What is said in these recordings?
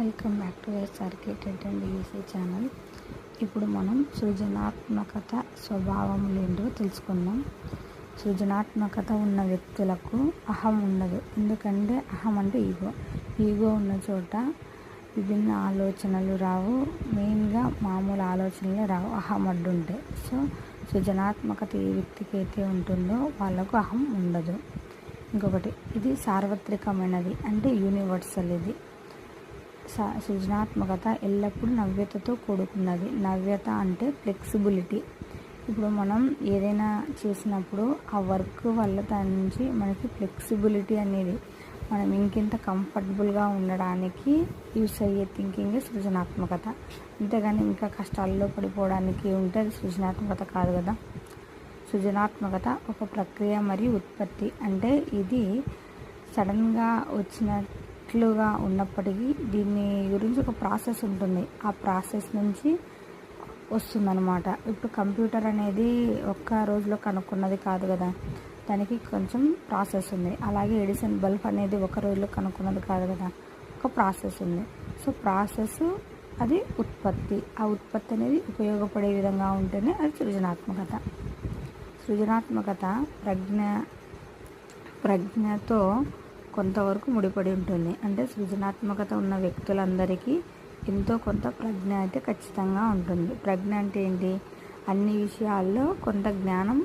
Welcome back to SRK TET and EC channel. ఇప్పుడు మనం సృజనాత్మకత స్వభావములు ఏంటో తెలుసుకుందాం. సృజనాత్మకత ఉన్న వ్యక్తులకు అహం ఉండదు. ఎందుకంటే అహం అంటే ఈగో ఉన్న చోట విభిన్న ఆలోచనలు రావు. మెయిన్గా మామూలు ఆలోచనలే రావు అహం అడ్డుంటే. సో సృజనాత్మకత ఏ వ్యక్తికి అయితే ఉంటుందో వాళ్ళకు అహం ఉండదు. ఇంకొకటి, ఇది సార్వత్రికమైనది అంటే యూనివర్సల్. ఇది సృజనాత్మకత ఎల్లప్పుడూ నవ్యతతో కూడుకున్నది. నవ్యత అంటే ఫ్లెక్సిబిలిటీ. ఇప్పుడు మనం ఏదైనా చేసినప్పుడు ఆ వర్క్ వల్ల దాని నుంచి మనకి ఫ్లెక్సిబిలిటీ అనేది మనం ఇంకెంత కంఫర్టబుల్గా ఉండడానికి యూస్ అయ్యే థింకింగ్ సృజనాత్మకత. అంతేగాని ఇంకా కష్టాల్లో పడిపోవడానికి ఉంటే అది సృజనాత్మకత కాదు కదా. సృజనాత్మకత ఒక ప్రక్రియ మరియు ఉత్పత్తి. అంటే ఇది సడన్గా వచ్చినట్లుగా ఉన్నప్పటికీ దీని గురించి ఒక ప్రాసెస్ ఉంటుంది. ఆ ప్రాసెస్ నుంచి వస్తుందన్నమాట. ఇప్పుడు కంప్యూటర్ అనేది ఒక్క రోజులో కనుక్కున్నది కాదు కదా, దానికి కొంచెం ప్రాసెస్ ఉంది. అలాగే ఎడిసన్ బల్బ్ అనేది ఒక రోజులో కనుక్కున్నది కాదు కదా, ఒక ప్రాసెస్ ఉంది. సో ప్రాసెస్ అది ఉత్పత్తి. ఆ ఉత్పత్తి అనేది ఉపయోగపడే విధంగా ఉంటేనే అది సృజనాత్మకత. సృజనాత్మకత ప్రజ్ఞతో కొంతవరకు ముడిపడి ఉంటుంది. అంటే సృజనాత్మకత ఉన్న వ్యక్తులందరికీ ఎంతో కొంత ప్రజ్ఞ అయితే ఖచ్చితంగా ఉంటుంది. ప్రజ్ఞ అంటే ఏంటి? అన్ని విషయాల్లో కొంత జ్ఞానం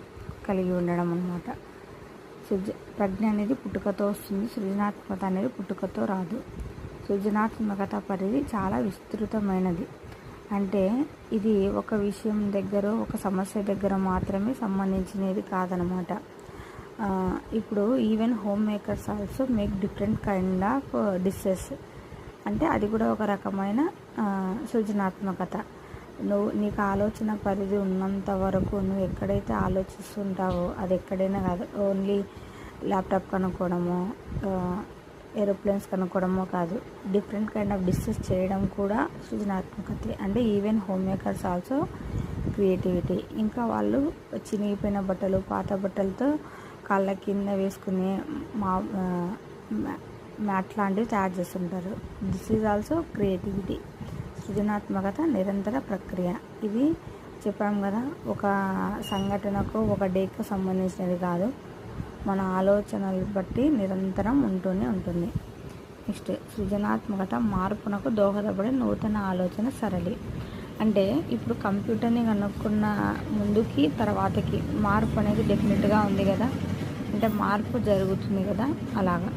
కలిగి ఉండడం అన్నమాట. ప్రజ్ఞ అనేది పుట్టుకతో వస్తుంది. సృజనాత్మకత అనేది పుట్టుకతో రాదు. సృజనాత్మకత పరిధి చాలా విస్తృతమైనది. అంటే ఇది ఒక విషయం దగ్గర, ఒక సమస్య దగ్గర మాత్రమే సంబంధించినది కాదనమాట. ఇప్పుడు even home makers also make different kind of dishes. అంటే అది కూడా ఒక రకమైన సృజనాత్మకత. నీకు ఆలోచన పరిధి ఉన్నంత వరకు నువ్వు ఎక్కడైతే ఆలోచిస్తుంటావో అది ఎక్కడైనా కాదు. ఓన్లీ ల్యాప్టాప్ కనుక్కోవడము, ఏరోప్లేన్స్ కనుక్కోవడమో కాదు, డిఫరెంట్ కైండ్ ఆఫ్ డిషెస్ చేయడం కూడా సృజనాత్మకతే. అంటే even home makers also creativity. ఇంకా వాళ్ళు చినిగిపోయిన బట్టలు, పాత బట్టలతో కాళ్ళ కింద వేసుకునే మ్యాట్ లాంటివి తయారు చేస్తుంటారు. This is also creativity. సృజనాత్మకత నిరంతర ప్రక్రియ. ఇది చెప్పాం కదా, ఒక సంఘటనకు, ఒక డేకు సంబంధించినది కాదు. మన ఆలోచనలు బట్టి నిరంతరం ఉంటూనే ఉంటుంది. నెక్స్ట్, సృజనాత్మకత మార్పునకు దోహదపడే నూతన ఆలోచన సరళి. అంటే ఇప్పుడు కంప్యూటర్ని కనుక్కున్న ముందుకి తర్వాతకి మార్పు అనేది డెఫినెట్గా ఉంది కదా. అంటే మార్పు జరుగుతుంది కదా. అలాగా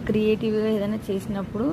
క్రియేటివ్గా ఏదైనా చేసినప్పుడు